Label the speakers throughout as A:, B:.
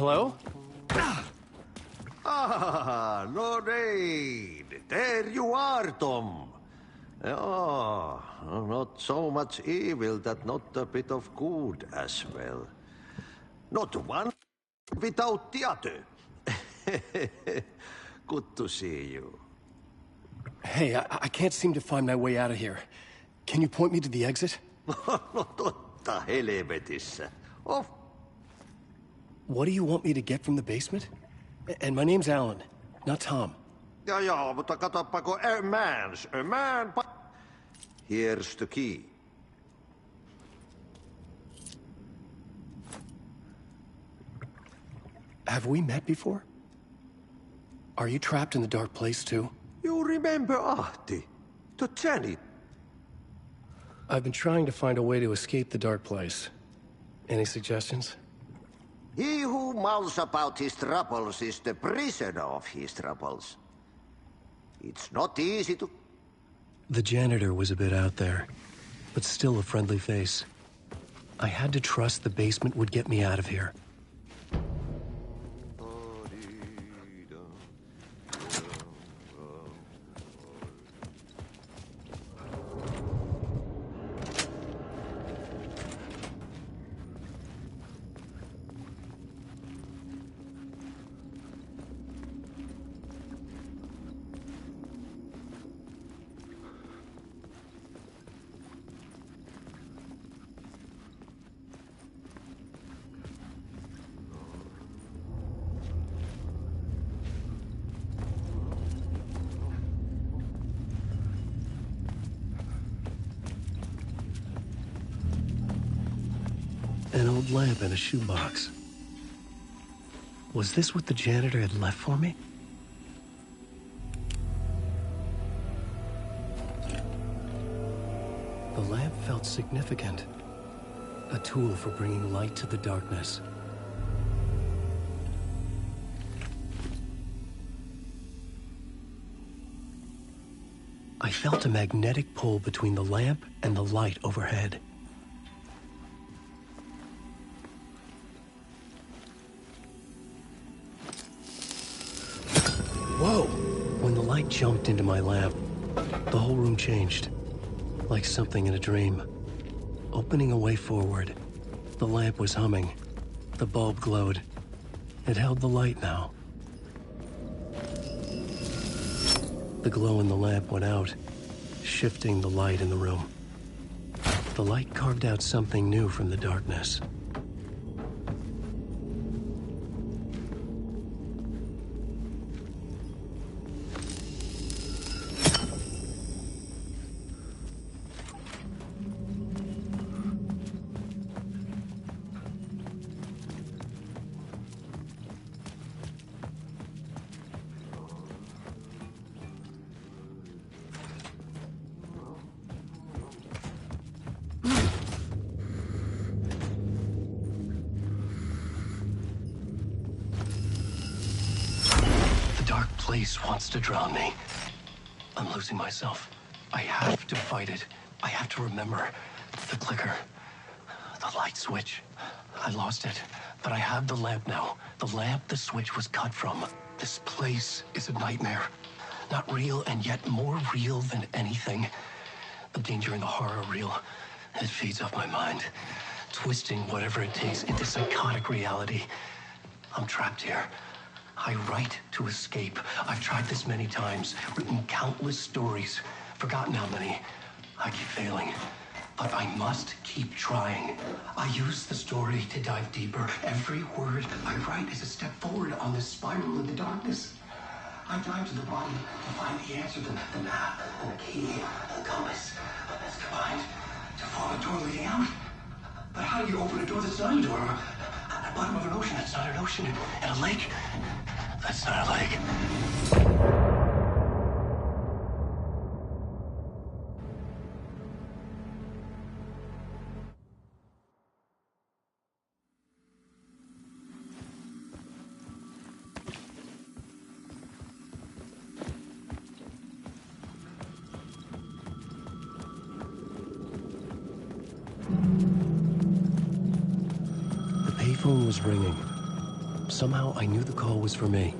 A: Hello?
B: Ah, Lord Aid. There you are, Tom. Oh, not so much evil that not a bit of good as well. Not one without the other. Good to see you.
A: Hey, I can't seem to find my way out of here. Can you point me to the exit?
B: No totta helvetissä.
A: What do you want me to get from the basement? And my name's Alan, not Tom.
B: Joo, mutta katoppa kun a man. Here's the key.
A: Have we met before? Are you trapped in the dark place too?
B: You remember Ahti, the Janet?
A: I've been trying to find a way to escape the dark place. Any suggestions?
B: He who mouths about his troubles is the prisoner of his troubles. It's not easy to...
A: The janitor was a bit out there, but still a friendly face. I had to trust the basement would get me out of here. An old lamp in a shoebox. Was this what the janitor had left for me? The lamp felt significant. A tool for bringing light to the darkness. I felt a magnetic pull between the lamp and the light overhead. Whoa! When the light jumped into my lamp, the whole room changed. Like something in a dream. Opening a way forward. The lamp was humming. The bulb glowed. It held the light now. The glow in the lamp went out, shifting the light in the room. The light carved out something new from the darkness. Place wants to drown me. I'm losing myself. I have to fight it. I have to remember. The clicker. The light switch. I lost it. But I have the lamp now. The lamp the switch was cut from. This place is a nightmare. Not real, and yet more real than anything. The danger and the horror are real. It feeds off my mind. Twisting whatever it takes into psychotic reality. I'm trapped here. I write to escape. I've tried this many times, written countless stories, forgotten how many. I keep failing, but I must keep trying. I use the story to dive deeper. Every word I write is a step forward on this spiral in the darkness. I dive to the bottom to find the answer, the map, and the key, and the compass. That's combined to form a door leading out. But how do you open a door that's not a door? At the bottom of an ocean that's not an ocean, and a lake that's not a lake. The payphone was ringing. Somehow I knew the call was for me.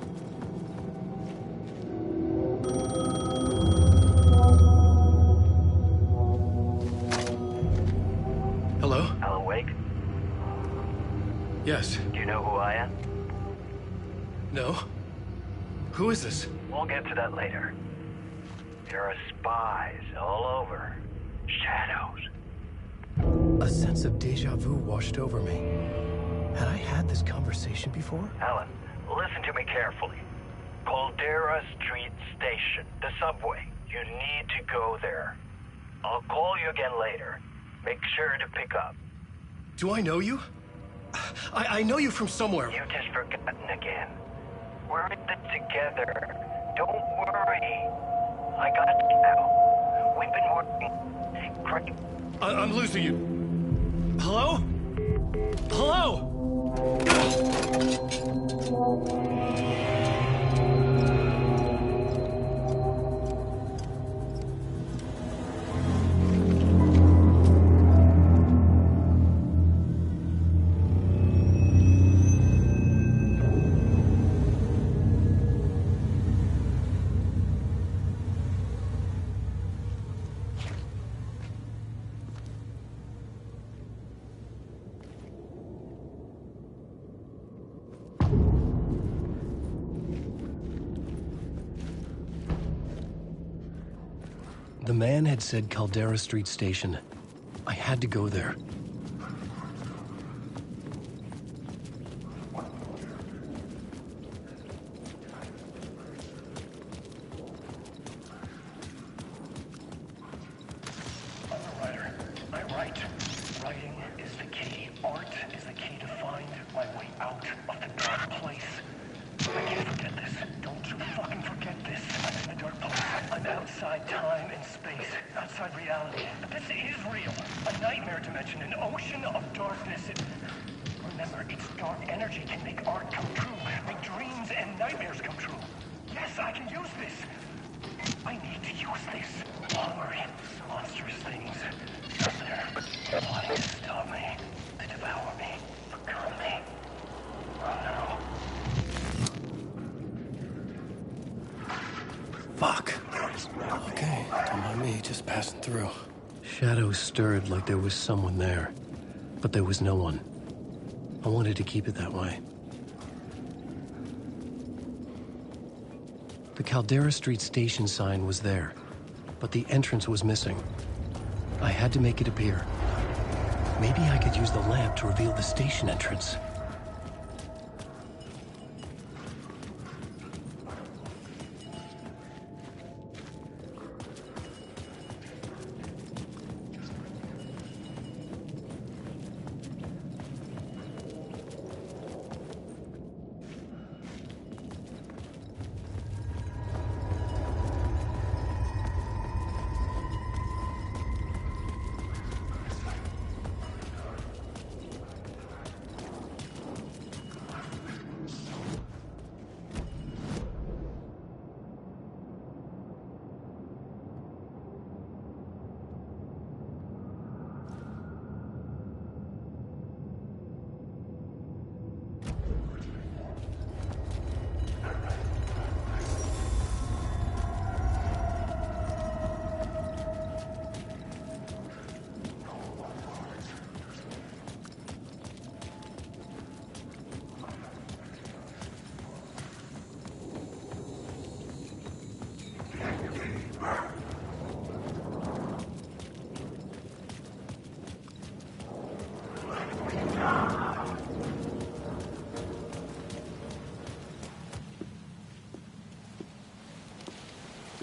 A: Hello?
C: Alan Wake?
A: Yes.
C: Do you know who I am?
A: No? Who is this?
C: We'll get to that later. There are spies all over. Shadows.
A: A sense of deja vu washed over me. Had I had this conversation before?
C: Alan, listen to me carefully. Caldera Street Station, the subway. You need to go there. I'll call you again later. Make sure to pick up.
A: Do I know you? I know you from somewhere.
C: You've just forgotten again. We're in it together. Don't worry. I got you now. We've been working great.
A: I'm losing you. Hello? Hello? The man had said Caldera Street Station. I had to go there.
D: I'm a writer. I write. Writing is the key. Art is the key to find my way out of the dark place. I can't forget this. Don't you fucking forget this. I'm in the dark place. I'm outside time and space. Outside reality. But this is real. A nightmare dimension. An ocean of darkness. Remember, its dark energy can make art come true. Make dreams and nightmares come true. Yes, I can use this. I need to use this. Hungry, monstrous things. Out there, plotting to stop me. To devour me. Become me. Oh no.
A: Fuck. Okay, don't mind me, just passing through. Shadows stirred like there was someone there, but there was no one. I wanted to keep it that way. The Caldera Street Station sign was there, but the entrance was missing. I had to make it appear. Maybe I could use the lamp to reveal the station entrance.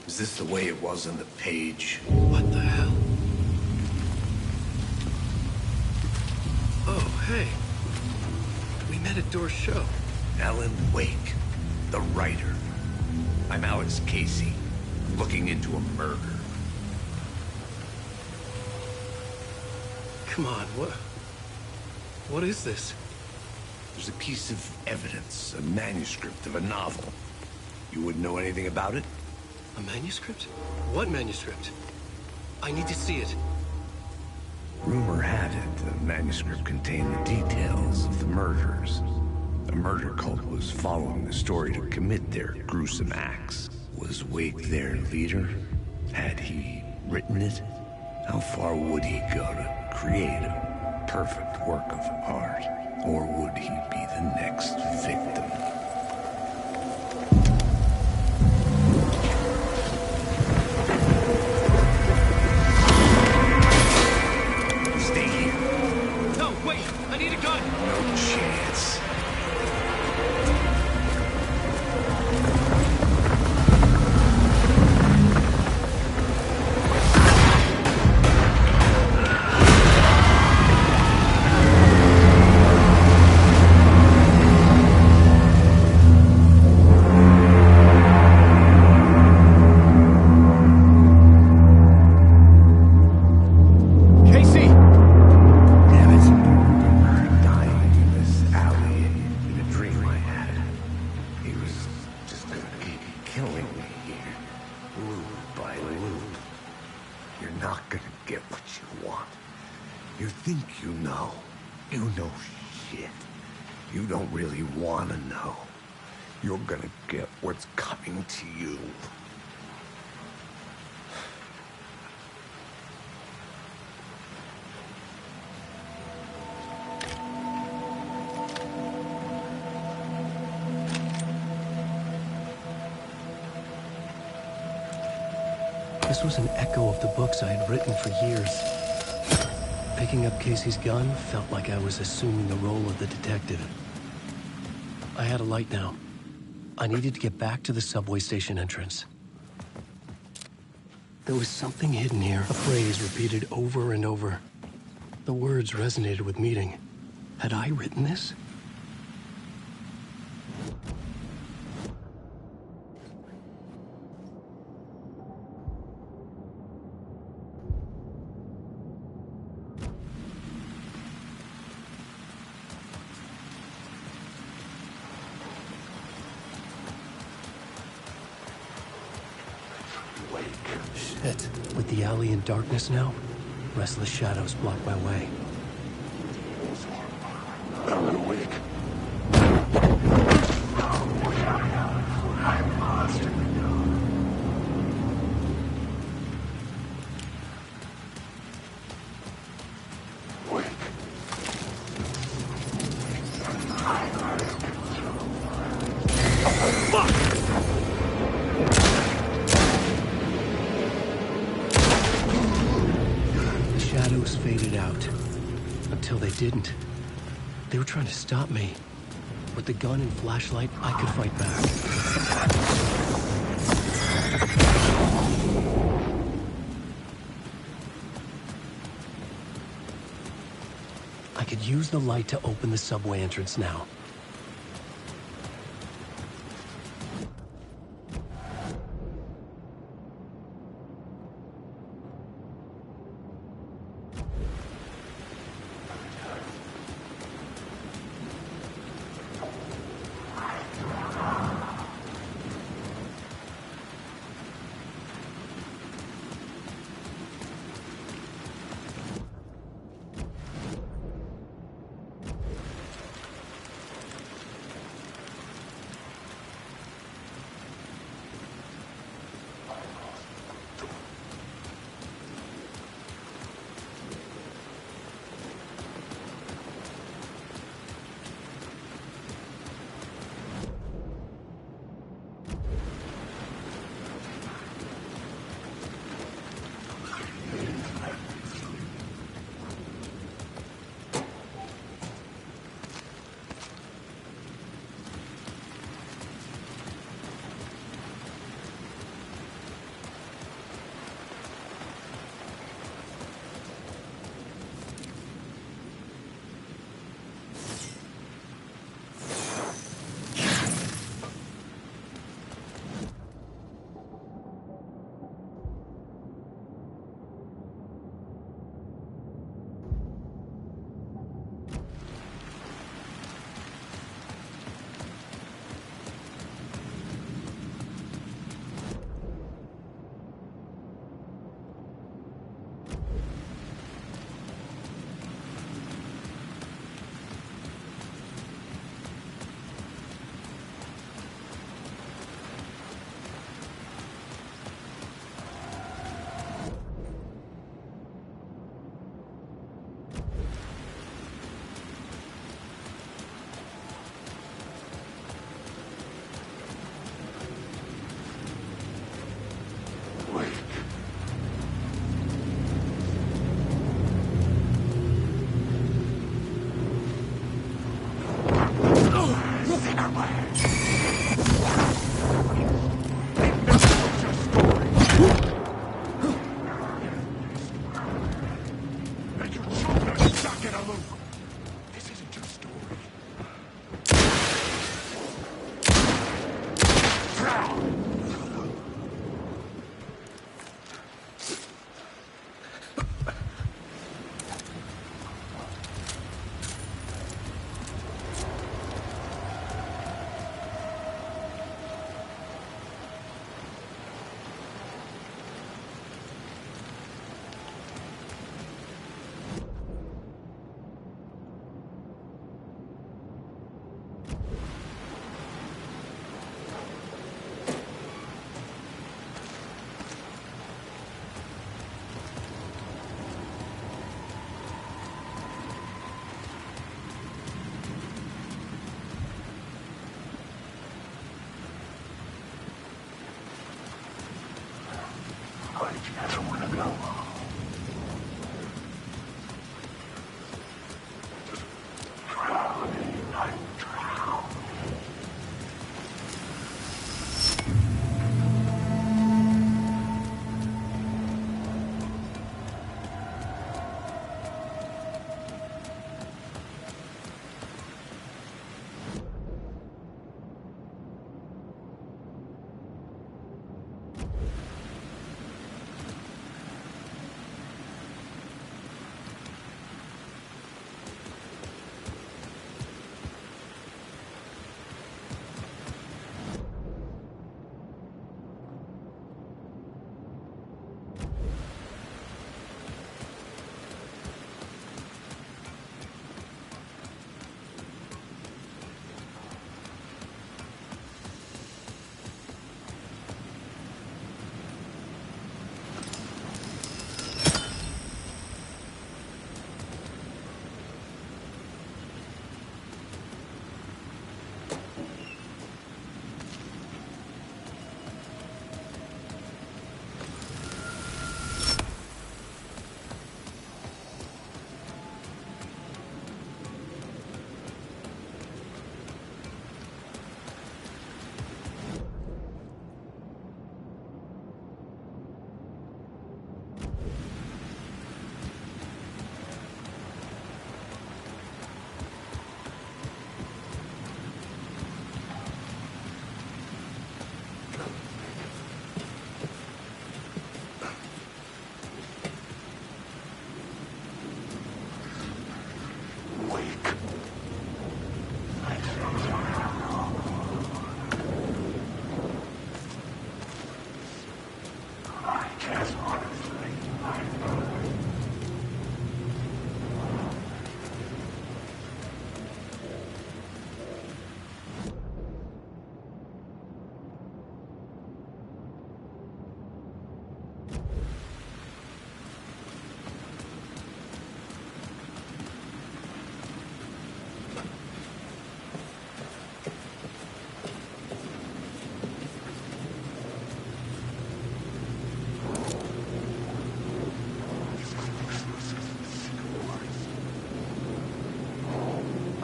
E: Is this the way it was on the page?
A: What the hell? Oh, hey. We met at Door's show.
E: Alan Wake, the writer. I'm Alex Casey, looking into a murder.
A: Come on, what is this?
E: There's a piece of evidence, a manuscript of a novel. You wouldn't know anything about it?
A: A manuscript? What manuscript? I need to see it.
E: Rumor had it the manuscript contained the details of the murders. A murder cult was following the story to commit their gruesome acts. Was Wake their leader? Had he written it? How far would he go to create a perfect work of art? Or would he be the next victim? Stay here.
A: No, wait! I need a gun!
E: No chance.
A: Casey!
E: Damn it. Dying in this alley in a dream I had. He was just gonna keep killing me here. Loop by loop. You're not gonna get what you want. You think you know. You know shit. You don't really wanna know. You're gonna get what's coming to you.
A: This was an echo of the books I had written for years. Picking up Casey's gun felt like I was assuming the role of the detective. I had a light now. I needed to get back to the subway station entrance. There was something hidden here, a phrase repeated over and over. The words resonated with meaning. Had I written this? Shit. With the alley in darkness now, restless shadows block my way.
B: I'm awake.
A: The shadows faded out. Until they didn't. They were trying to stop me. With the gun and flashlight, I could fight back. I could use the light to open the subway entrance now.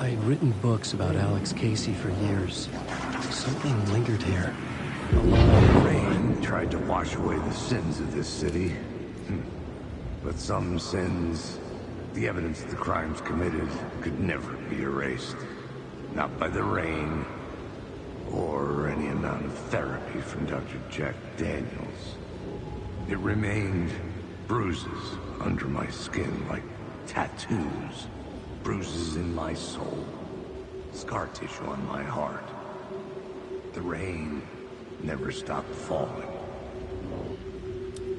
A: I'd written books about Alex Casey for years. Something lingered here. A long
E: Rain tried to wash away the sins of this city. But some sins, the evidence of the crimes committed, could never be erased. Not by the rain, or any amount of therapy from Dr. Jack Daniels. It remained bruises under my skin, like tattoos. Bruises in my soul. Scar tissue on my heart. The rain never stopped falling.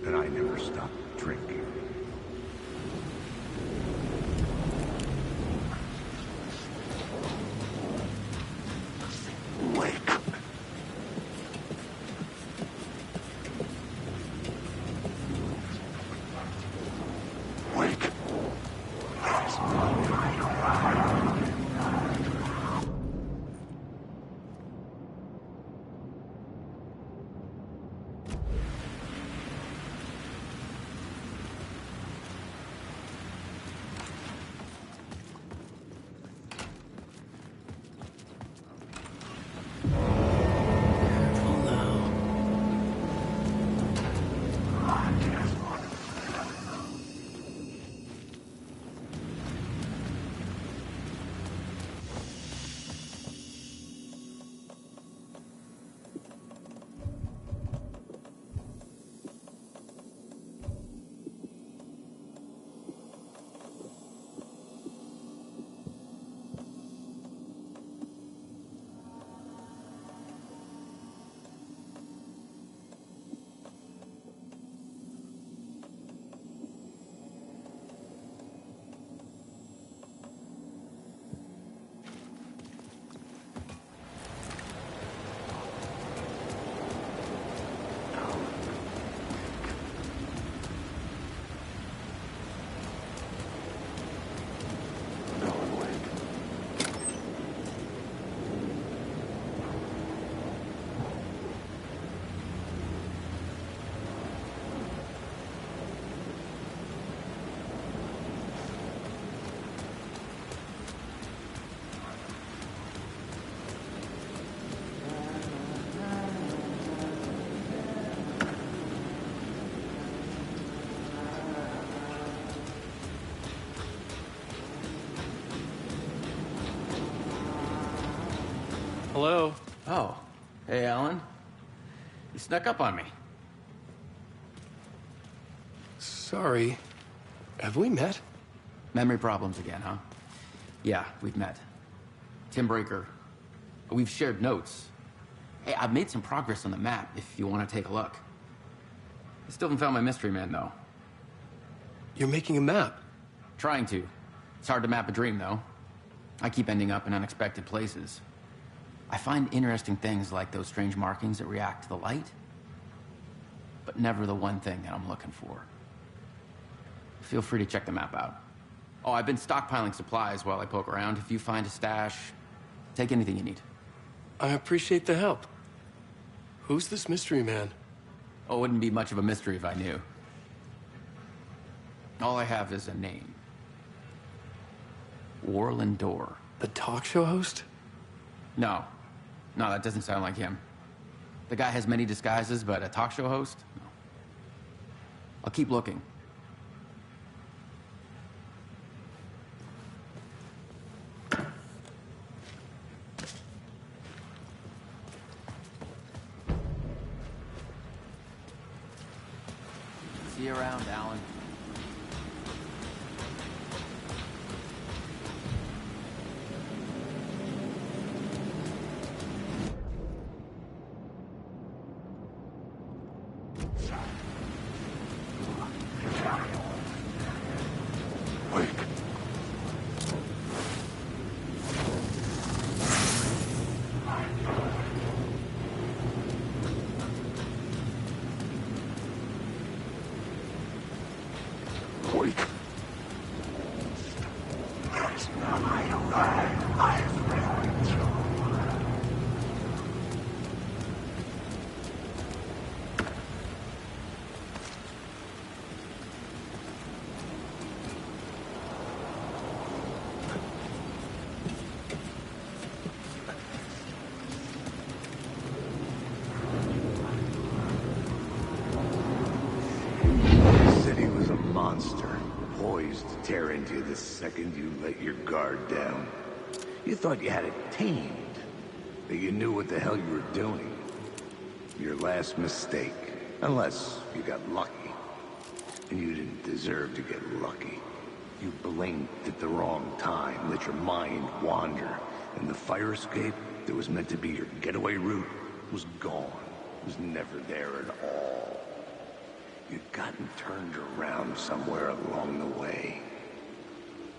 E: And I never stopped drinking. Wake. Wake.
A: Hello?
F: Oh. Hey, Alan. You snuck up on me.
A: Sorry. Have we met?
F: Memory problems again, huh? Yeah, we've met. Tim Breaker. We've shared notes. Hey, I've made some progress on the map, if you want to take a look. I still haven't found my mystery man, though.
A: You're making a map?
F: Trying to. It's hard to map a dream, though. I keep ending up in unexpected places. I find interesting things like those strange markings that react to the light, but never the one thing that I'm looking for. Feel free to check the map out. Oh, I've been stockpiling supplies while I poke around. If you find a stash, take anything you need.
A: I appreciate the help. Who's this mystery man?
F: Oh, it wouldn't be much of a mystery if I knew. All I have is a name. Warland Dorr.
A: The talk show host?
F: No. No, that doesn't sound like him. The guy has many disguises, but a talk show host? No. I'll keep looking. See you around, Alan.
E: poised to tear into you the second you let your guard down. You thought you had it tamed, that you knew what the hell you were doing. Your last mistake, unless you got lucky. And you didn't deserve to get lucky. You blinked at the wrong time, let your mind wander, and the fire escape that was meant to be your getaway route was gone. It was never there at all. You'd gotten turned around somewhere along the way.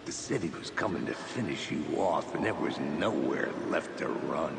E: The city was coming to finish you off, and there was nowhere left to run.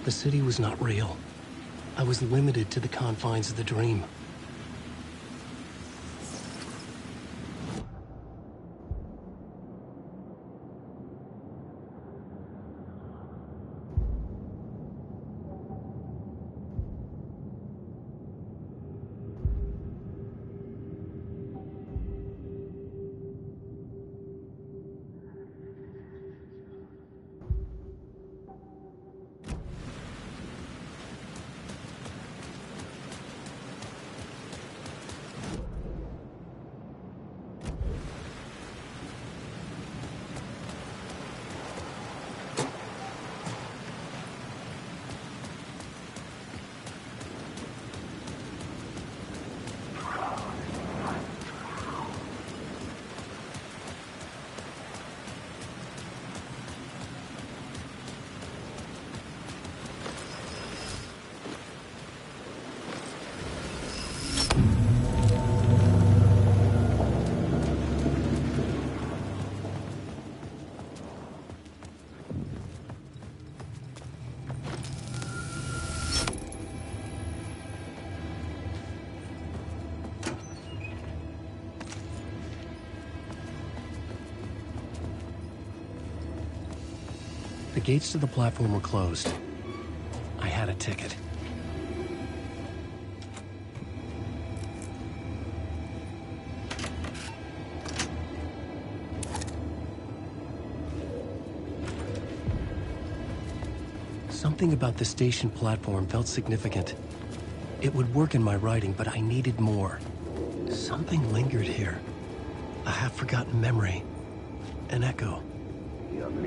A: The city was not real. I was limited to the confines of the dream. The gates to the platform were closed. I had a ticket. Something about the station platform felt significant. It would work in my writing, but I needed more. Something lingered here. A half-forgotten memory. An echo.
E: On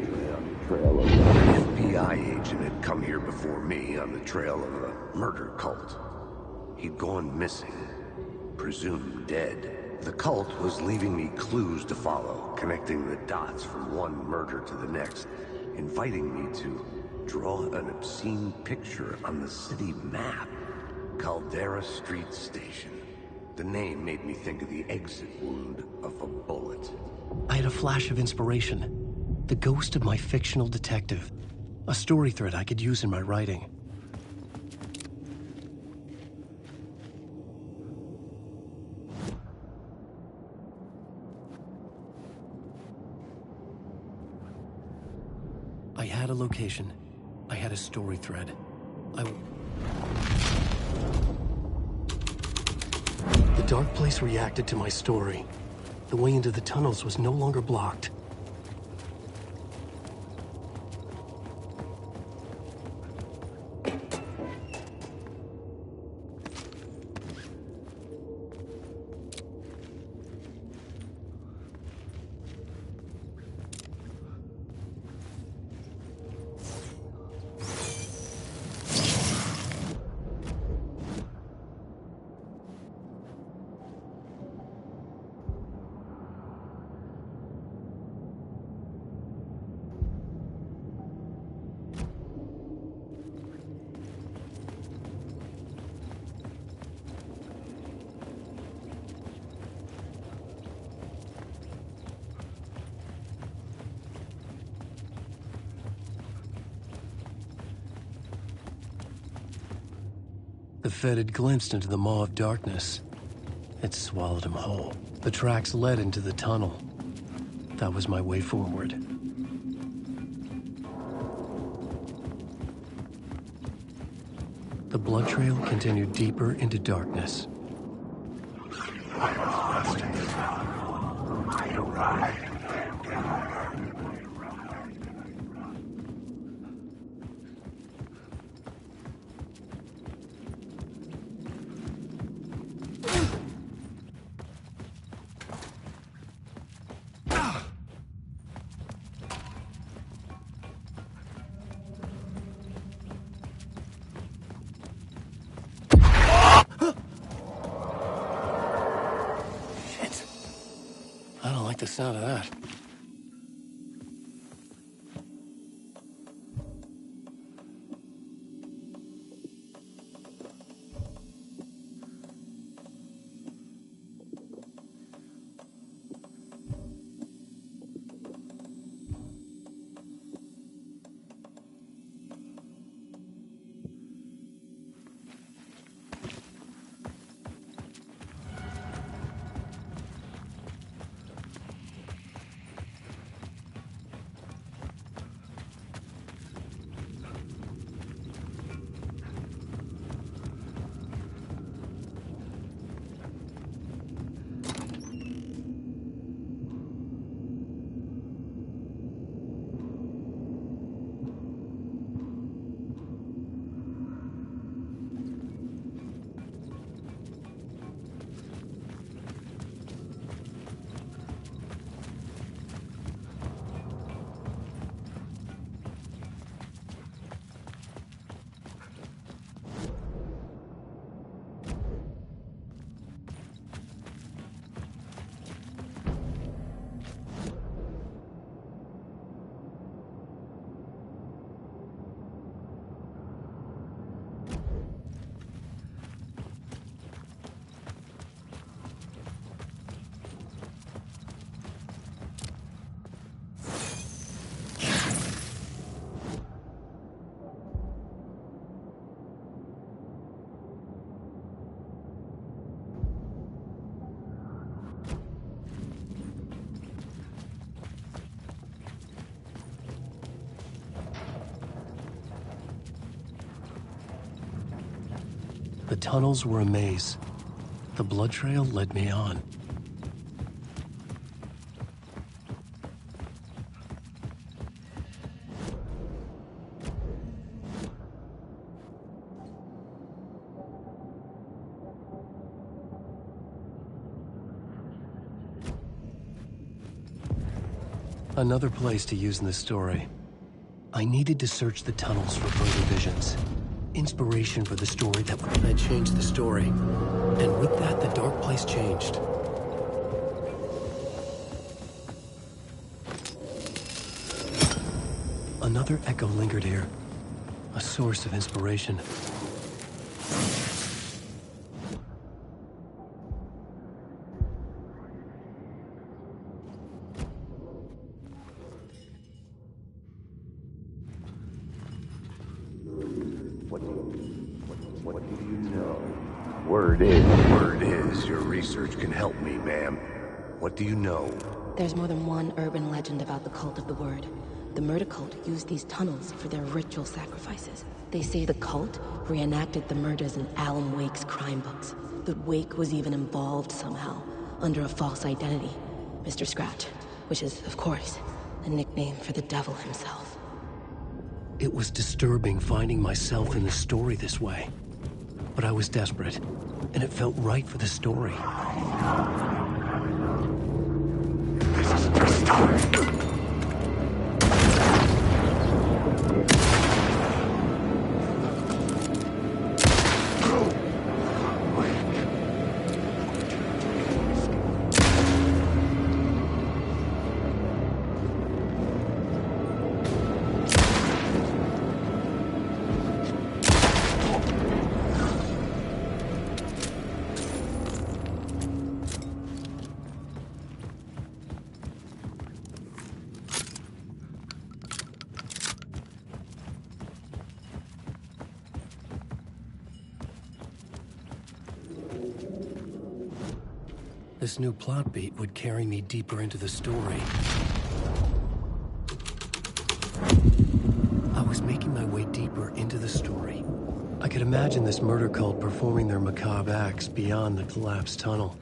E: the trail of an FBI agent had come here before me on the trail of a murder cult. He'd gone missing, presumed dead. The cult was leaving me clues to follow, connecting the dots from one murder to the next, inviting me to draw an obscene picture on the city map. Caldera Street Station. The name made me think of the exit wound of a bullet.
A: I had a flash of inspiration. The ghost of my fictional detective. A story thread I could use in my writing. I had a location. I had a story thread. The dark place reacted to my story. The way into the tunnels was no longer blocked. The Fed had glimpsed into the maw of darkness. It swallowed him whole. The tracks led into the tunnel. That was my way forward. The blood trail continued deeper into darkness.
E: I arrived.
A: I don't like the sound of that. The tunnels were a maze. The blood trail led me on. Another place to use in the story. I needed to search the tunnels for further visions. Inspiration for the story that would change the story. And with that, the dark place changed. Another echo lingered here. A source of inspiration.
E: What do you know? Word is, your research can help me, ma'am. What do you know?
G: There's more than one urban legend about the cult of the Word. The murder cult used these tunnels for their ritual sacrifices. They say the cult reenacted the murders in Alan Wake's crime books. That Wake was even involved somehow, under a false identity. Mr. Scratch, which is, of course, a nickname for the devil himself.
A: It was disturbing finding myself in the story this way. But I was desperate, and it felt right for the story.
E: This is the start.
A: This new plot beat would carry me deeper into the story. I was making my way deeper into the story. I could imagine this murder cult performing their macabre acts beyond the collapsed tunnel.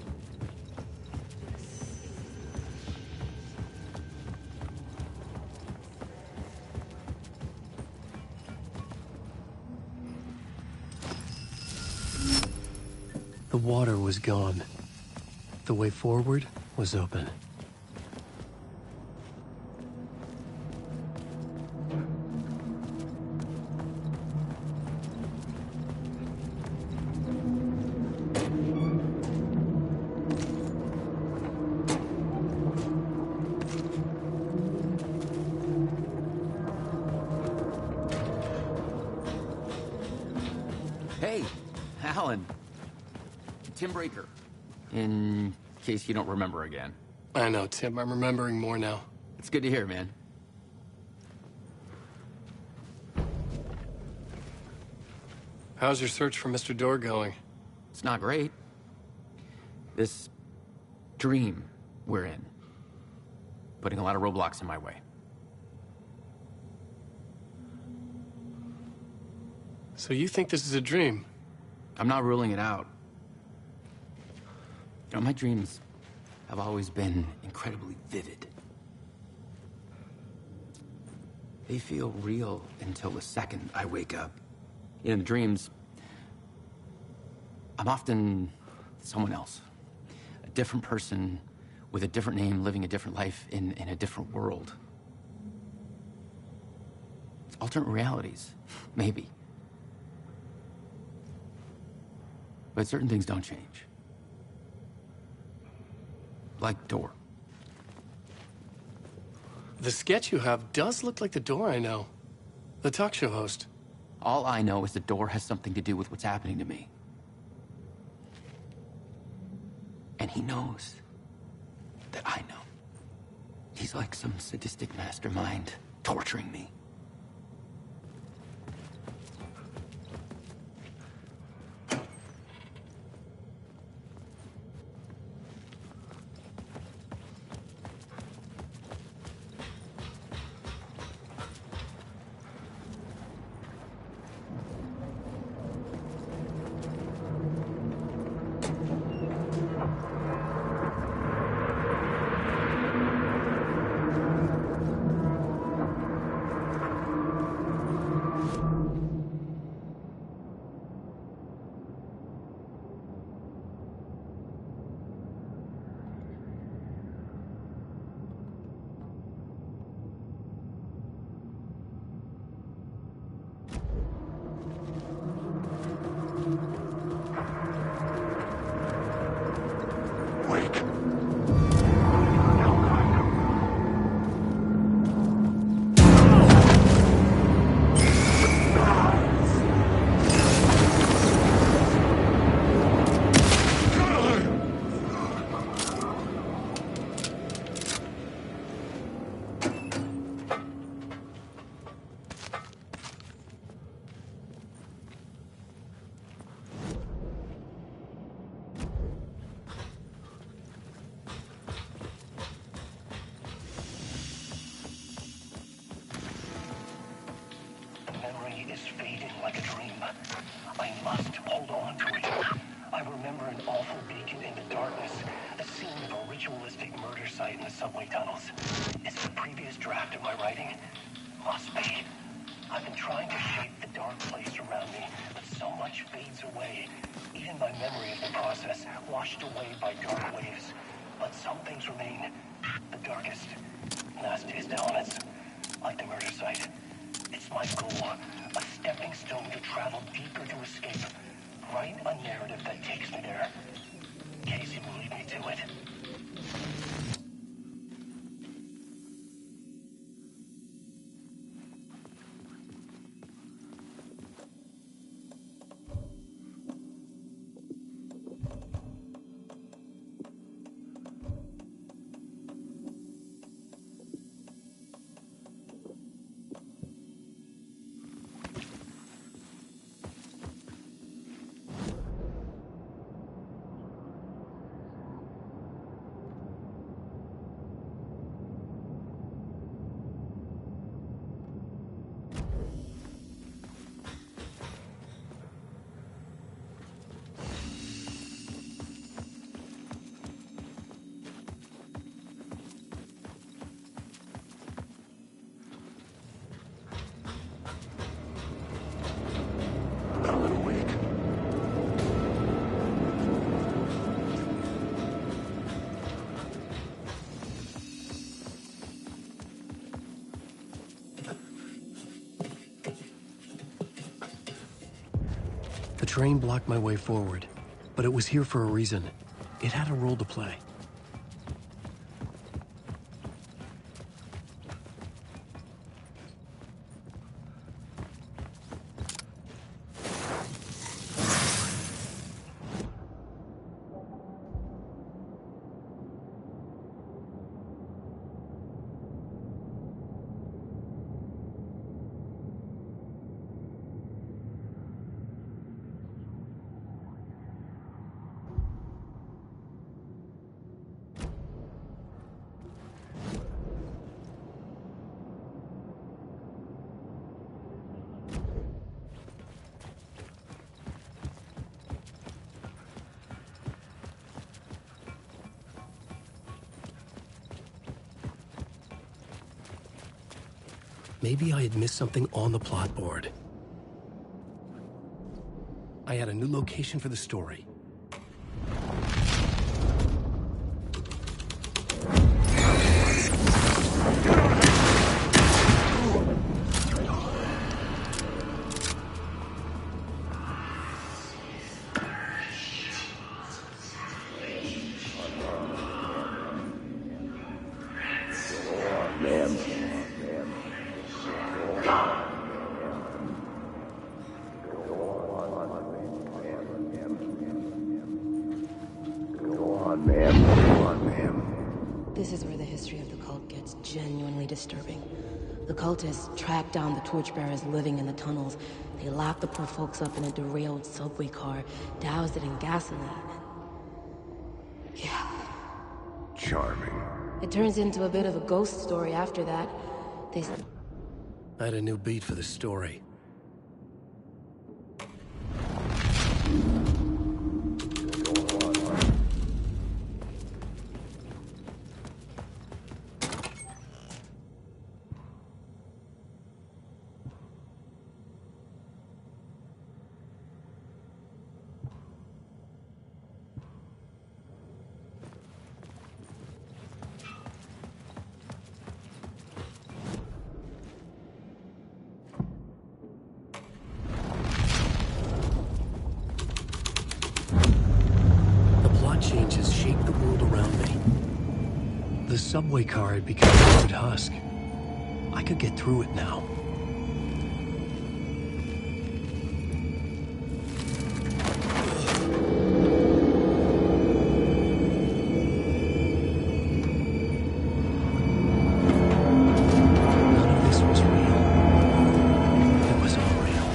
A: The water was gone. The way forward was open.
F: Hey, Alan. Tim Breaker. In case you don't remember again.
A: I know, Tim. I'm remembering more now.
F: It's good to hear, man.
A: How's your search for Mr. Dorr going?
F: It's not great. This dream we're in, putting a lot of roadblocks in my way.
A: So you think this is a dream?
F: I'm not ruling it out. You know, my dreams have always been incredibly vivid. They feel real until the second I wake up. In the dreams, I'm often someone else. A different person with a different name, living a different life in a different world. It's alternate realities, maybe. But certain things don't change. Like Door.
A: The sketch you have does look like the Door I know. The talk show host.
F: All I know is the Door has something to do with what's happening to me. And he knows that I know. He's like some sadistic mastermind torturing me.
D: like a dream. I must hold on to it. I remember an awful beacon in the darkness, the scene of a ritualistic murder site in the subway tunnels. Is it a previous draft of my writing? Must be. I've been trying to shape the dark place around me, but so much fades away. Even my memory of the process, washed away by dark waves. But some things remain. The darkest, nastiest elements, like the murder site. It's my goal, a stepping stone to travel deeper to escape. Write a narrative that takes me there. Casey will lead me to it.
A: The train blocked my way forward, but it was here for a reason. It had a role to play. Maybe I had missed something on the plot board. I had a new location for the story.
G: This is where the history of the cult gets genuinely disturbing. The cultists tracked down the torchbearers living in the tunnels. They locked the poor folks up in a derailed subway car, doused it in gasoline. Yeah.
E: Charming.
G: It turns into a bit of a ghost story after that.
A: I had a new beat for the story. Changes shaped the world around me. The subway car had become a good husk. I could get through it now. None of this was real. It was all real.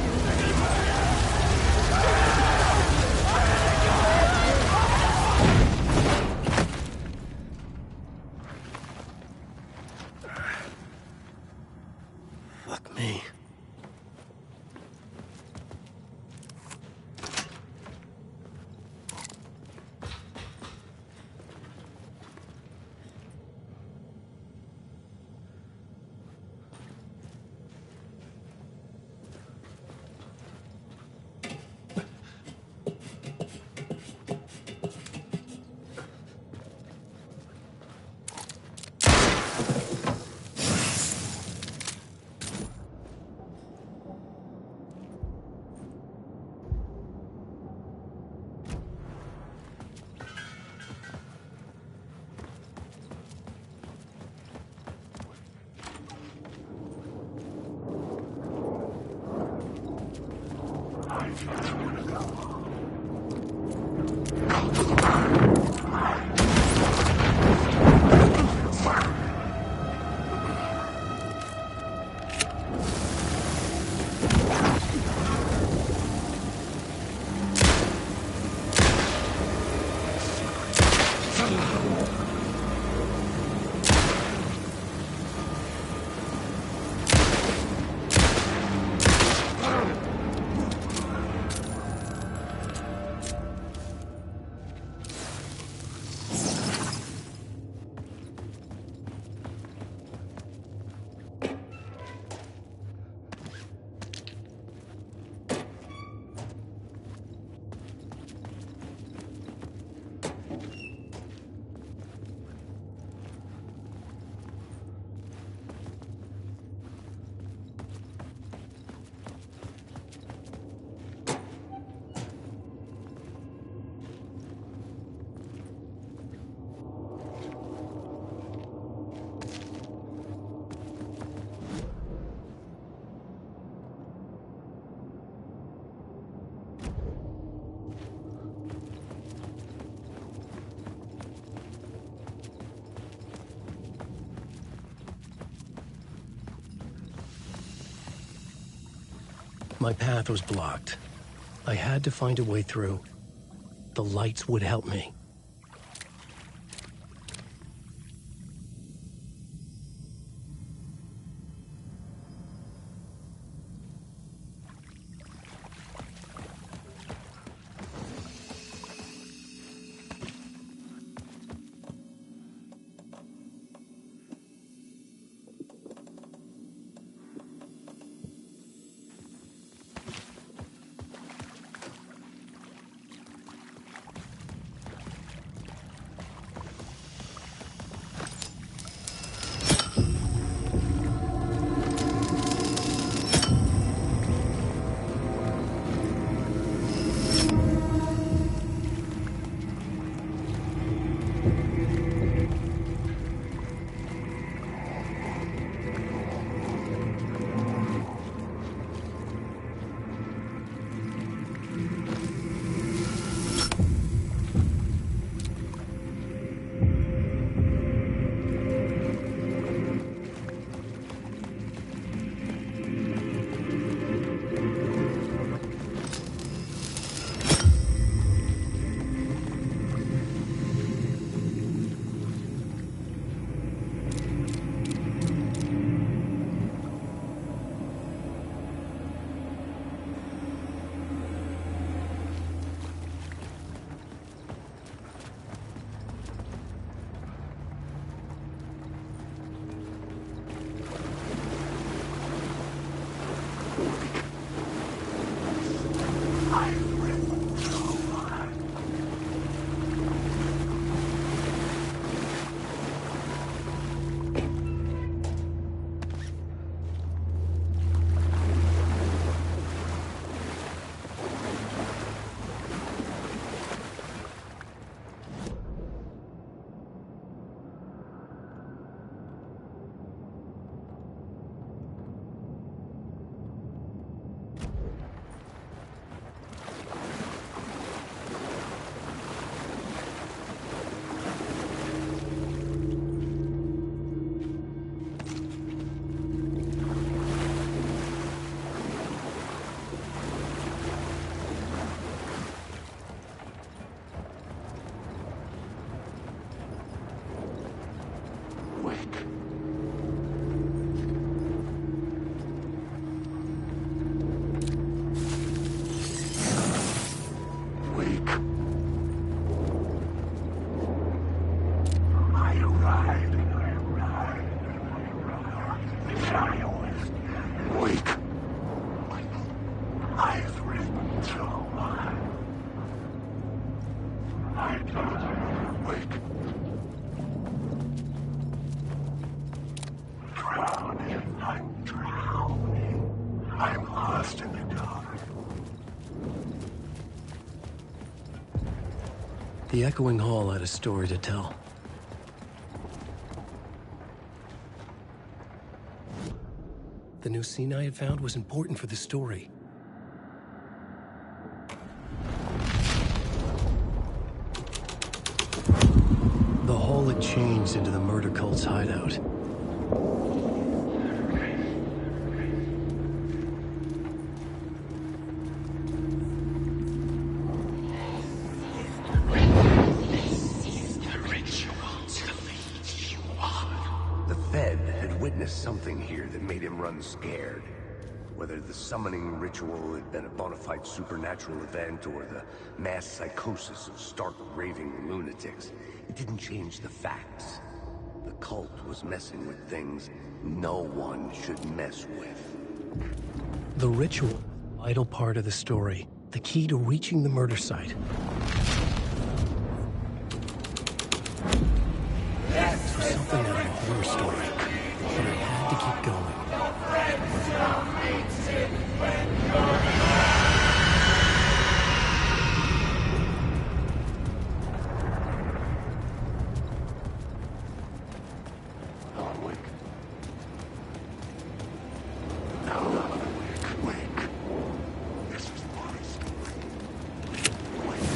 A: My path was blocked. I had to find a way through. The lights would help me. The echoing hall had a story to tell. The new scene I had found was important for the story. had changed into the murder cult's hideout.
E: The Fed had witnessed something here that made him run scared. Whether the summoning ritual had been a bona fide supernatural event or the mass psychosis of stark raving lunatics, it didn't change the facts. The cult was messing with things no one should mess with.
A: The ritual, a vital part of the story, the key to reaching the murder site. This was something out of a horror story, but I had to keep going.
E: Alan Wake. Alan Wake. This is my story. Wake.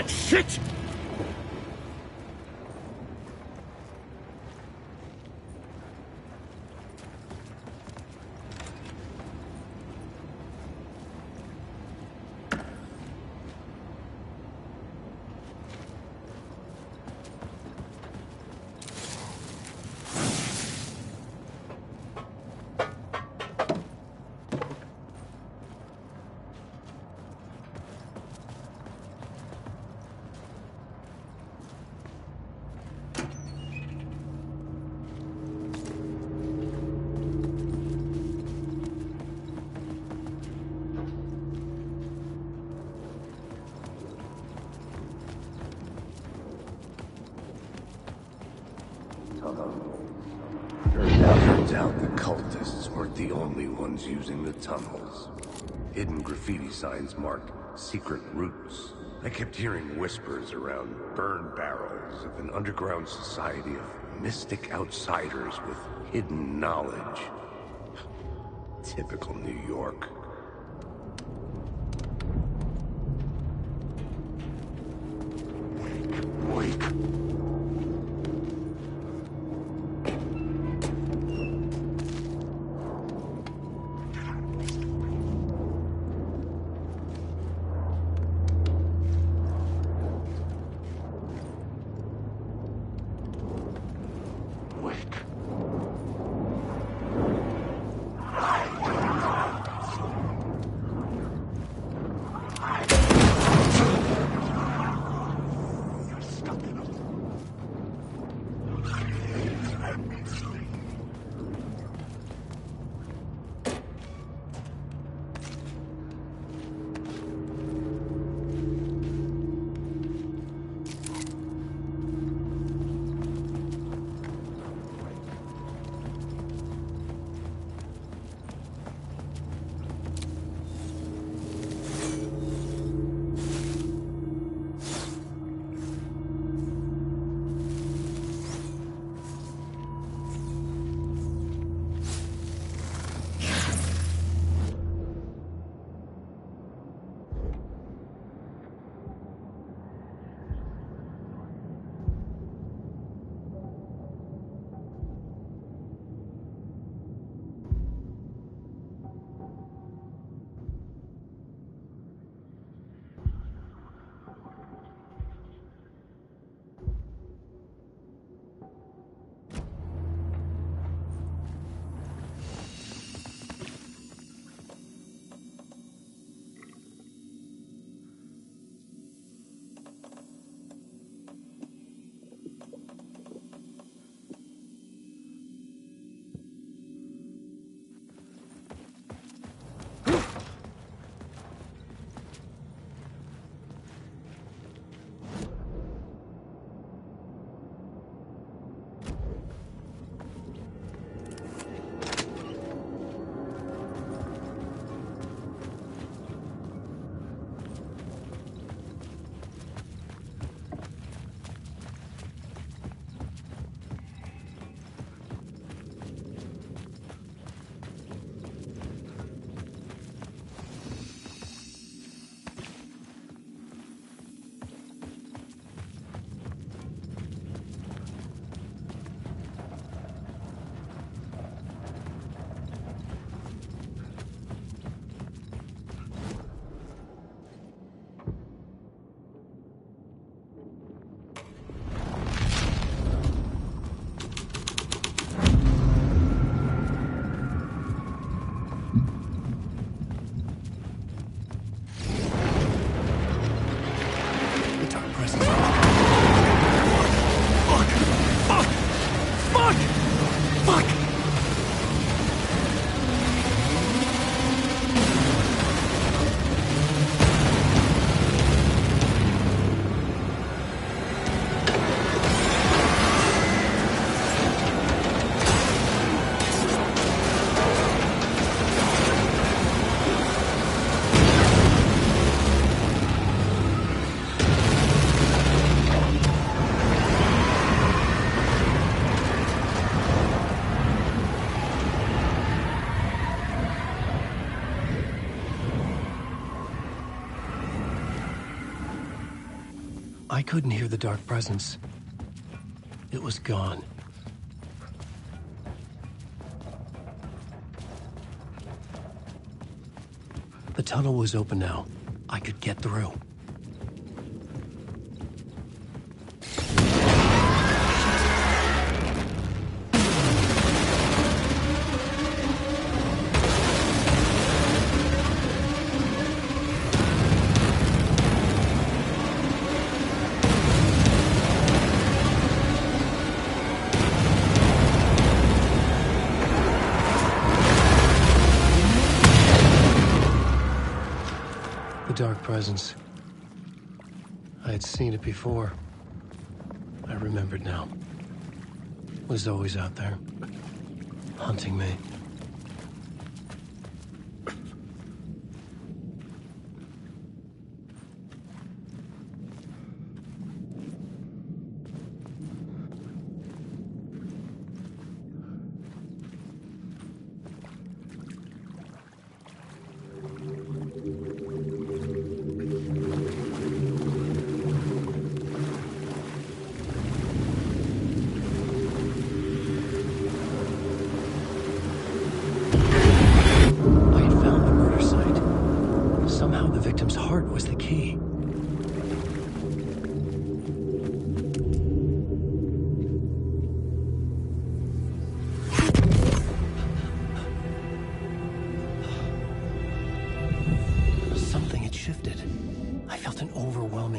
H: Shit!
E: Turns out the cultists weren't the only ones using the tunnels. Hidden graffiti signs marked secret routes. I kept hearing whispers around burn barrels of an underground society of mystic outsiders with hidden knowledge. Typical New York. Wake.
A: I couldn't hear the dark presence. It was gone. The tunnel was open now. I could get through. Dark presence. I had seen it before. I remembered now. It was always out there, hunting me.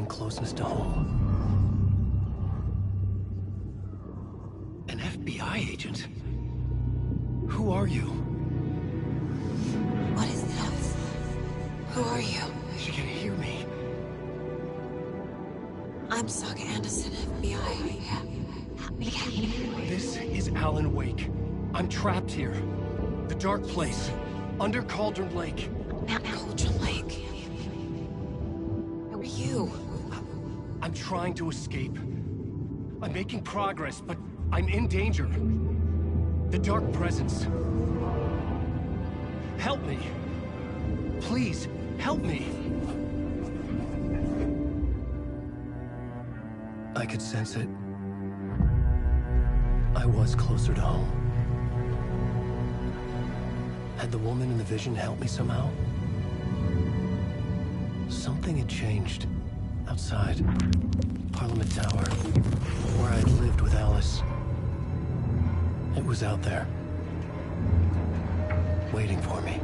A: Closeness to home. An FBI agent? Who are you?
I: What is this? Who are you?
A: She can hear me.
I: I'm Saga Anderson, FBI.
A: This is Alan Wake. I'm trapped here. The dark place. Under Cauldron Lake.
I: Cauldron Lake? Who are you?
A: I'm trying to escape. I'm making progress, but I'm in danger. The dark presence. Help me. Please, help me. I could sense it. I was closer to home. Had the woman in the vision helped me somehow? Something had changed. Outside. Parliament Tower. Where I'd lived with Alice. It was out there. Waiting for me.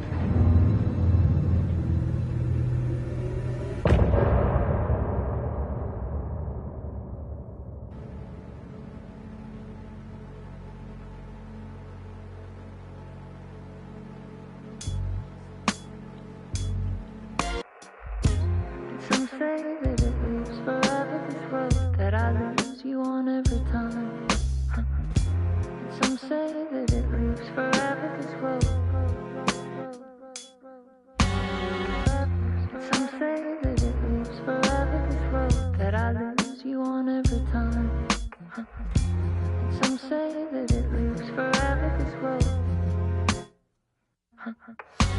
J: Some say that it lives forever, this road that I lose you on every time. Some say that it lives forever, this road. Some say that it lives forever, this road that I lose you on every time. Some say that it lives forever, this road.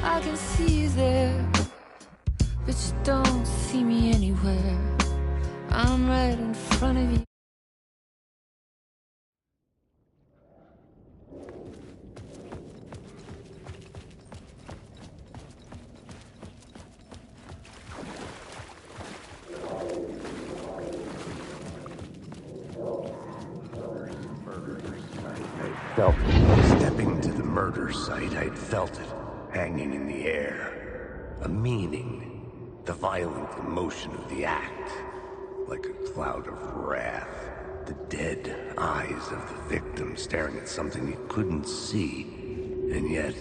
J: I can see you there, but you don't see me anywhere. I'm right in front of you.
E: I felt it. Stepping to the murder site, I'd felt it, hanging in the air. A meaning, the violent emotion of the act, like a cloud of wrath. The dead eyes of the victim staring at something you couldn't see, and yet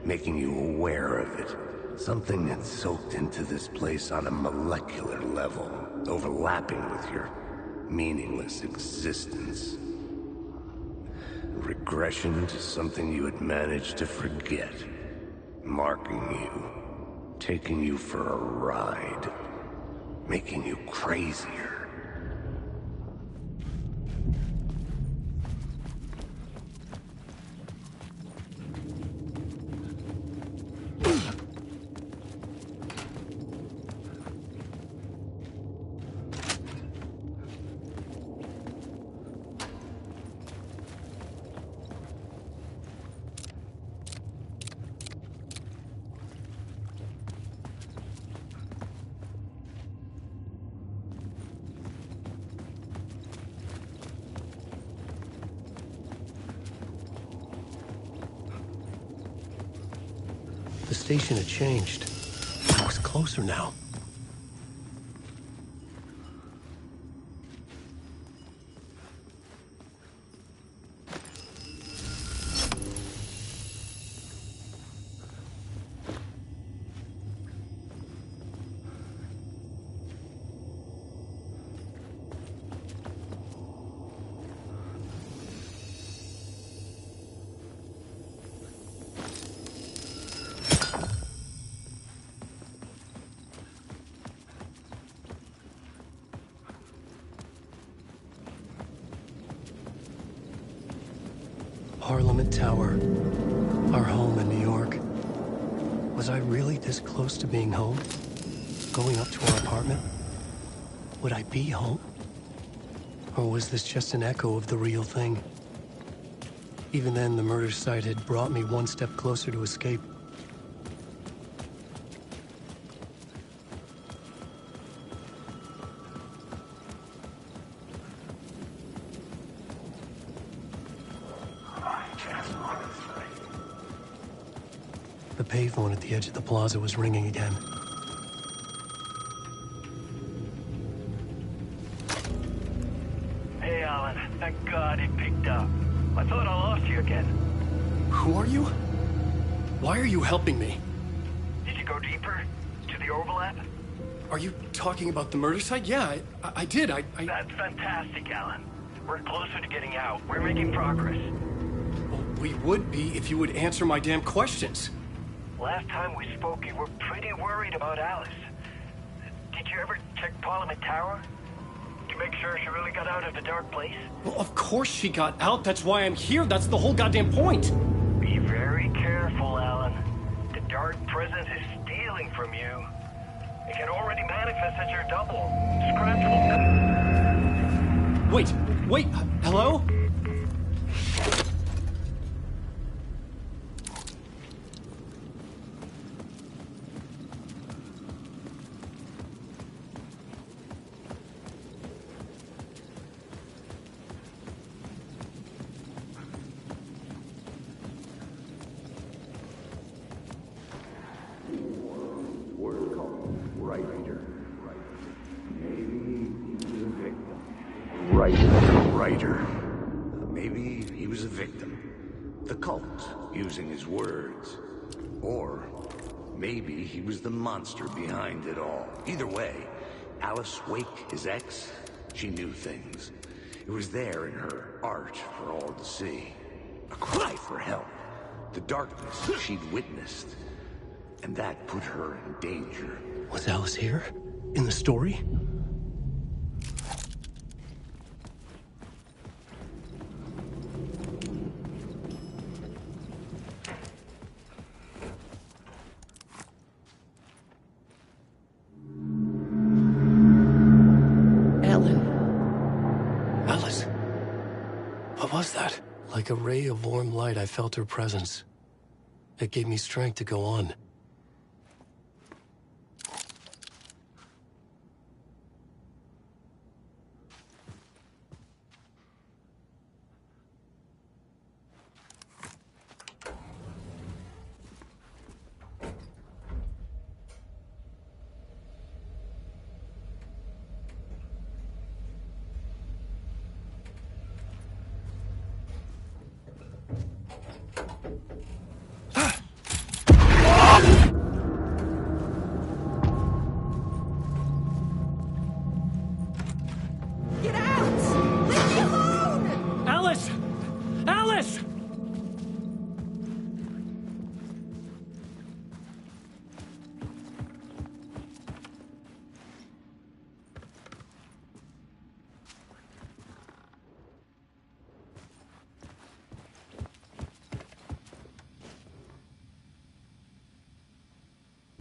E: making you aware of it. Something had soaked into this place on a molecular level, overlapping with your meaningless existence. Regression to something you had managed to forget. Marking you. Taking you for a ride. Making you crazier.
A: The station had changed. I was closer now. Parliament Tower, our home in New York. Was I really this close to being home? Going up to our apartment? Would I be home? Or was this just an echo of the real thing? Even then, the murder site had brought me one step closer to escape. The payphone at the edge of the plaza was ringing again.
C: Hey, Alan. Thank God it picked up. I thought I lost you again.
A: Who are you? Why are you helping me?
C: Did you go deeper? To the overlap?
A: Are you talking about the murder site? Yeah, I did.
C: That's fantastic, Alan. We're closer to getting out. We're making progress.
A: Well, we would be if you would answer my damn questions.
C: Last time we spoke, you were pretty worried about Alice. Did you ever check Parliament Tower? To make sure she really got out of the dark place?
A: Well, of course she got out. That's why I'm here. That's the whole goddamn point.
C: Be very careful, Alan. The dark presence is stealing from you. It can already manifest as your double. Scratch will...
A: Wait, hello?
E: Writer. Maybe he was a victim. The cult, using his words. Or maybe he was the monster behind it all. Either way, Alice Wake, his ex, she knew things. It was there in her art for all to see. A cry for help. The darkness she'd witnessed. And that put her in danger.
A: Was Alice here? In the story? What was that? Like a ray of warm light, I felt her presence. It gave me strength to go on.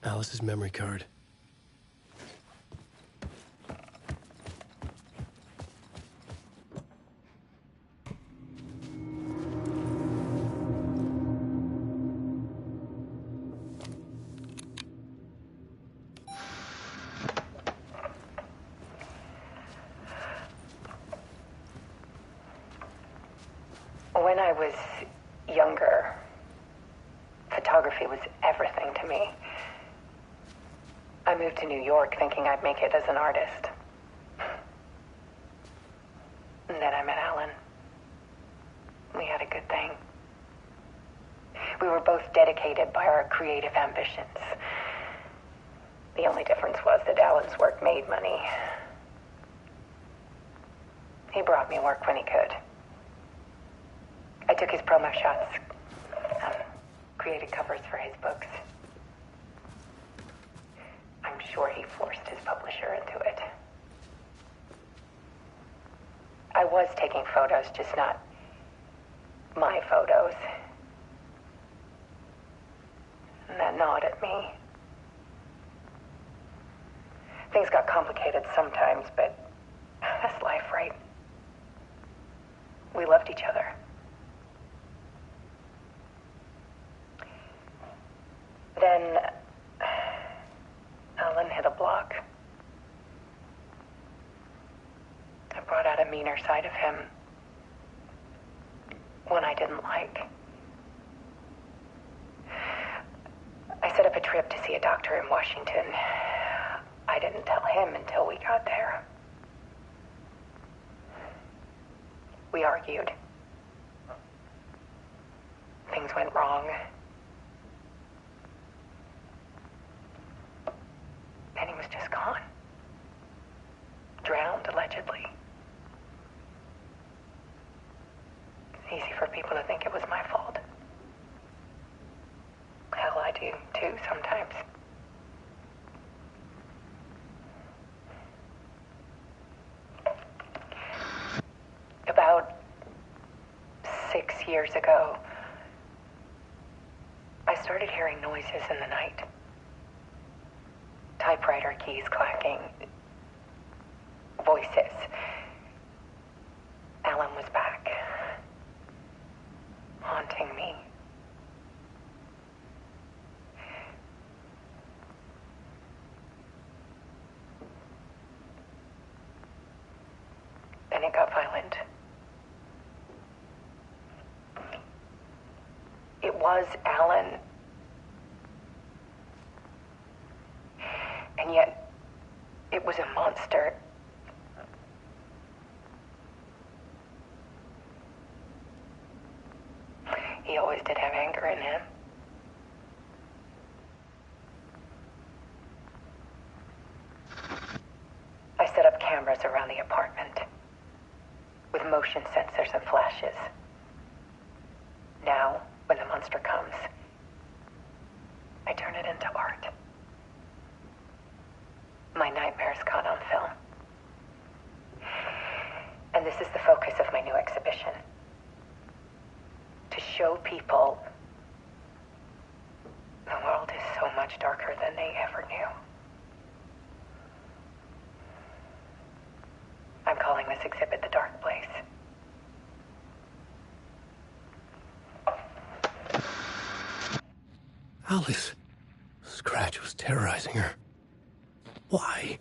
A: Alice's memory card.
K: When I was younger, photography Photography was everything to me. I moved to New York thinking I'd make it as an artist. And then I met Alan. We had a good thing. We were both dedicated by our creative ambitions. The only difference was that Alan's work made money. He brought me work when he could. I took his promo shots, created covers for his books. I'm sure he forced his publisher into it. I was taking photos, just not my photos. And that gnawed at me. Things got complicated sometimes, but that's life, right? We loved each other. Then Alan hit a block. I brought out a meaner side of him. One I didn't like. I set up a trip to see a doctor in Washington. I didn't tell him until we got there. We argued. Things went wrong. And he was just gone. Drowned, allegedly. It's easy for people to think it was my fault. Hell, I do too sometimes. About 6 years ago, I started hearing noises in the night. Typewriter keys clacking. Voices. Alan was back. Haunting me. Then it got violent. It was Alan. And yet, it was a monster. He always did have anger in him. I set up cameras around the apartment with motion sensors and flashes. Now, when the monster comes, I turn it into art. My nightmares caught on film. And this is the focus of my new exhibition. To show people the world is so much darker than they ever knew. I'm calling this exhibit The Dark Place.
A: Alice. Scratch was terrorizing her. Why?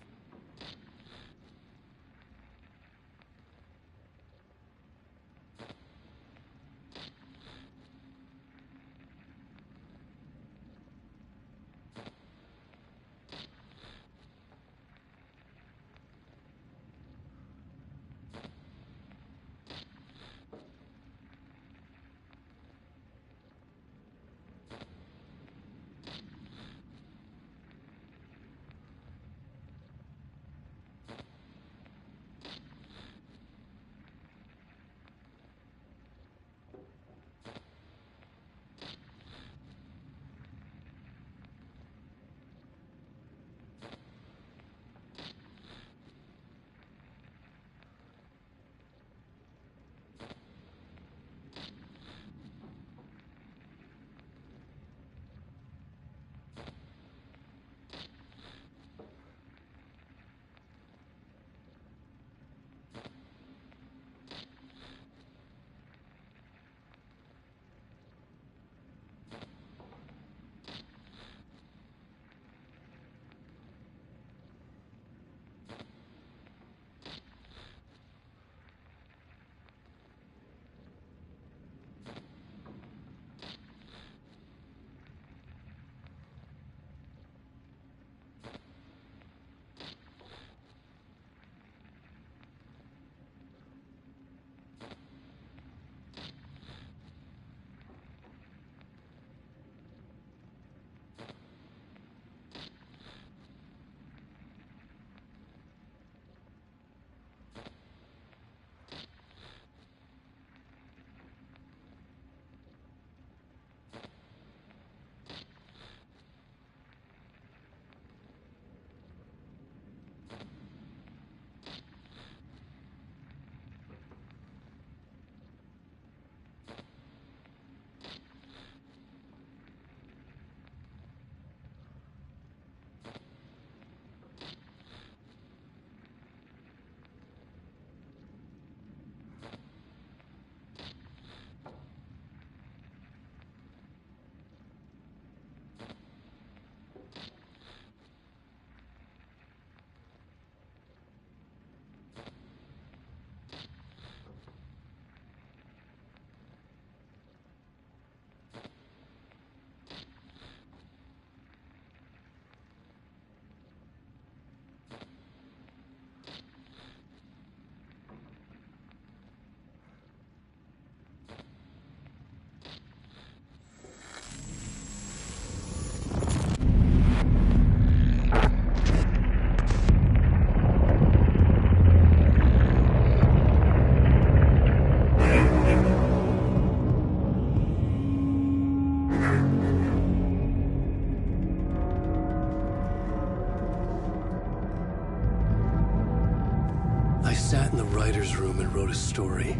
A: the writer's room and wrote a story.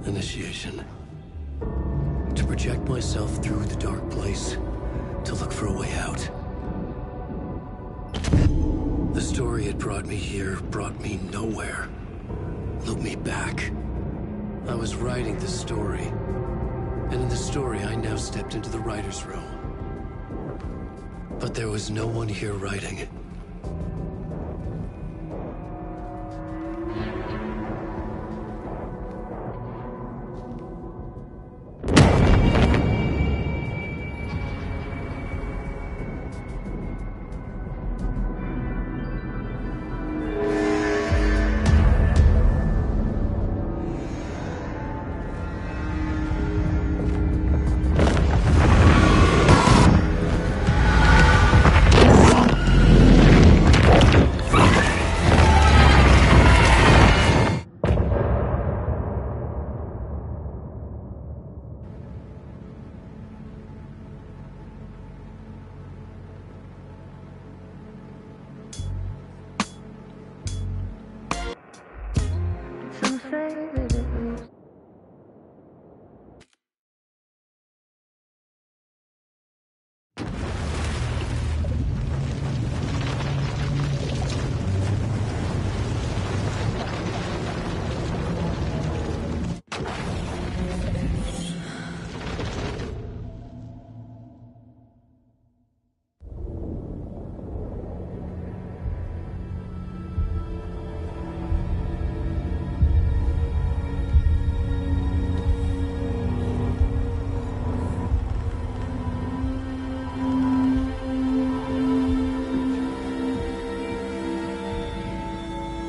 A: Initiation. To project myself through the dark place, to look for a way out. The story had brought me here, brought me nowhere. Looped me back. I was writing the story. And in the story, I now stepped into the writer's room. But there was no one here writing it.
J: Some say that it leaves.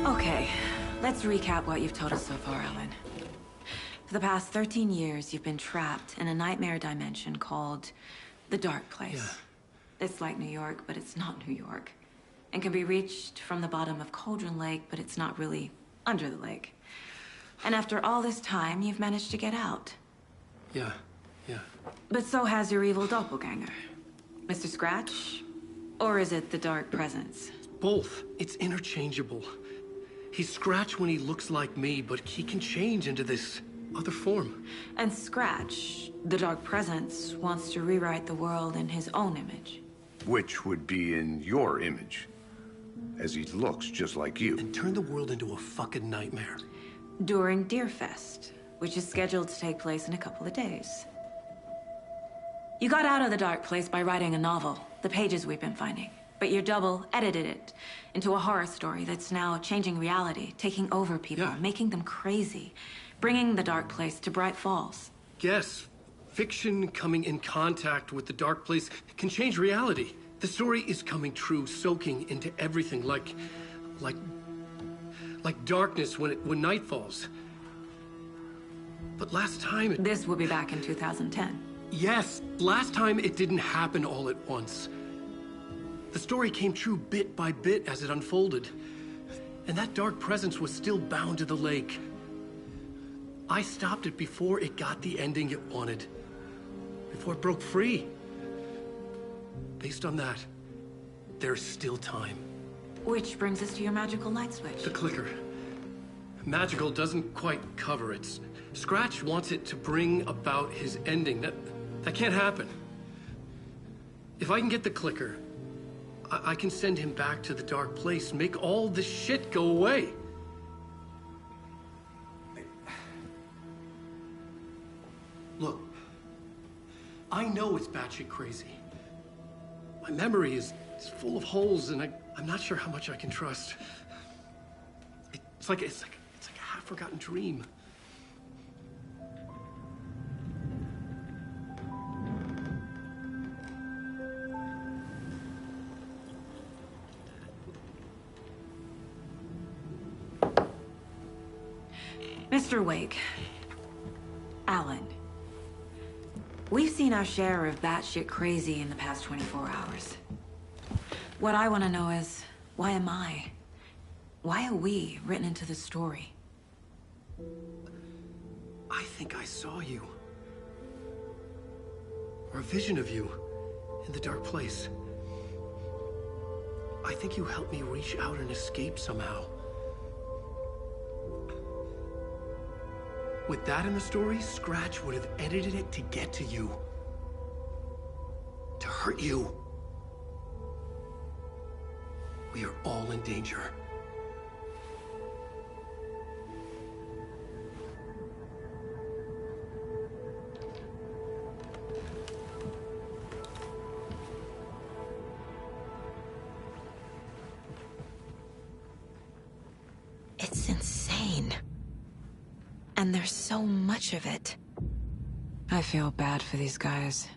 L: Okay, let's recap what you've told us so far, Alan. For the past 13 years, you've been trapped in a nightmare dimension called the Dark Place.
A: Yeah.
L: It's like New York, but it's not New York. And can be reached from the bottom of Cauldron Lake, but it's not really under the lake. And after all this time, you've managed to get out.
A: Yeah.
L: But so has your evil doppelganger. Mr. Scratch? Or is it the Dark Presence?
A: Both. It's interchangeable. He's Scratch when he looks like me, but he can change into this other form.
L: And Scratch, the Dark Presence, wants to rewrite the world in his own image.
E: Which would be in your image, as he looks just like you.
A: And turn the world into a fucking nightmare.
L: During Deerfest, which is scheduled to take place in a couple of days. You got out of the Dark Place by writing a novel, the pages we've been finding. But your double edited it into a horror story that's now changing reality, taking over people, making them crazy, bringing the Dark Place to Bright Falls.
A: Yes, fiction coming in contact with the Dark Place can change reality. The story is coming true, soaking into everything, like darkness when night falls. But last time
L: This will be back in 2010.
A: Yes, last time it didn't happen all at once. The story came true bit by bit as it unfolded. And that dark presence was still bound to the lake. I stopped it before it got the ending it wanted. Before it broke free. Based on that, there's still time.
L: Which brings us to your magical light switch.
A: The clicker. Magical doesn't quite cover it. Scratch wants it to bring about his ending. That can't happen. If I can get the clicker, I can send him back to the Dark Place, make all this shit go away. Look, I know it's batshit crazy. My memory is full of holes, and I'm not sure how much I can trust. It's like a half-forgotten dream.
L: Mr. Wake, Alan, we've seen our share of batshit crazy in the past 24 hours. What I want to know is, why am I? Why are we written into the story?
A: I think I saw you. Or a vision of you in the Dark Place. I think you helped me reach out and escape somehow. With that in the story, Scratch would have edited it to get to you. To hurt you. We are all in danger.
I: It's insane. And there's so much of it.
L: I feel bad for these guys.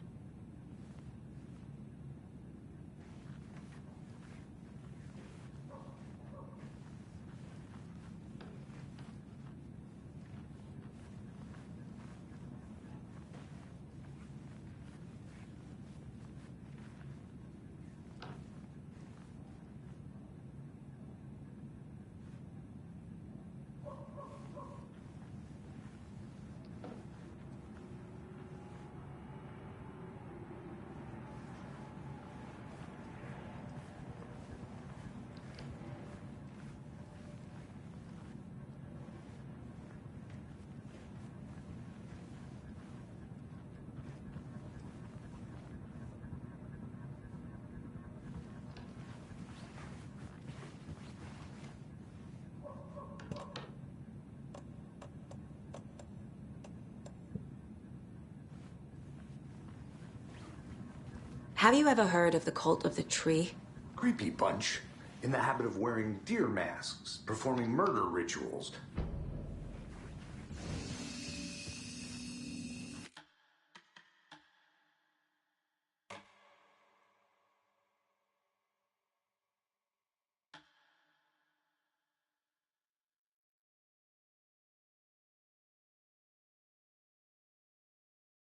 L: Have you ever heard of the Cult of the Tree?
E: Creepy bunch. In the habit of wearing deer masks, performing murder rituals.